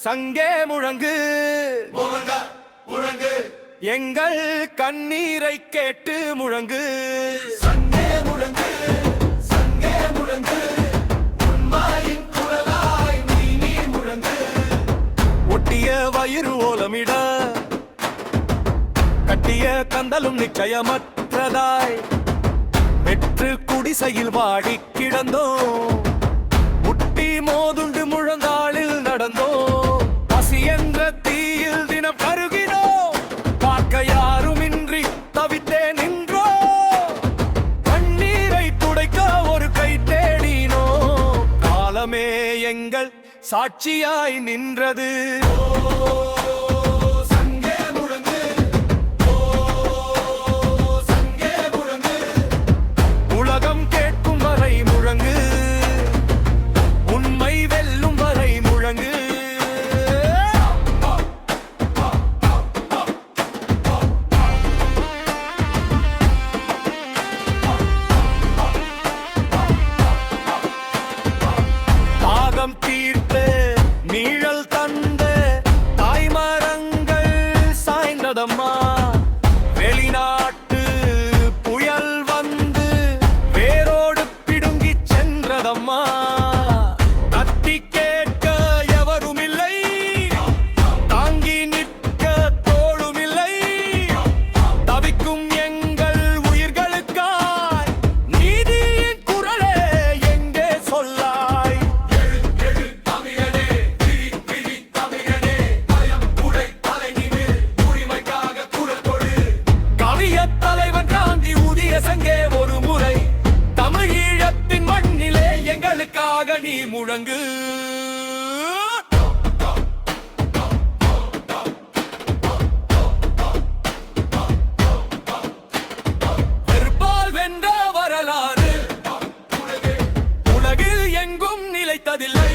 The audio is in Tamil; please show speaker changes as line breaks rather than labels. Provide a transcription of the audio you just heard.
சங்கே முழங்கு
முழங்கு
எங்கள் கண்ணீரை கேட்டு முழங்கு
சங்கே முழங்கு சங்கே முழங்கு உன்மாயின் குரலாய் நீ முழங்கு
ஒட்டிய வயிறு ஓலமிட கட்டிய கந்தலும் நிச்சயமற்றதாய் வெற்று குடிசையில் வாடி கிடந்தோம் முட்டி மோதுண்டு முழங்காலில் நடந்தோம் பசி என்ற தீயில் தினம் கருகினோம் பார்க்க யாருமின்றி தவித்தே நின்றோ கண்ணீரை துடைக்க ஒரு கை தேடினோ காலமே எங்கள் சாட்சியாய் நின்றது தீர்த்து நீழல் தந்த தாய்மரங்கள் சாய்ந்ததம்மா வெளிநாட்டு புயல் வந்து வேரோடு பிடுங்கி சென்றதம்மா தட்டி கேட்க எவரும் இல்லை தாங்கி நிற்க தோளும் இல்லை தவிக்கும் எங்கள் உயிர்களுக்காய் நீதியின் குரலே எங்கே சொல்லாய் தலைவன் காந்தி ஊதிய சங்கே ஒரு முறை தமிழ் ஈழத்தின் மண்ணிலே எங்களுக்காக நீ முழங்கு வெறுப்பால் வென்ற வரலாறு உலகில் எங்கும் நிலைத்ததில்லை.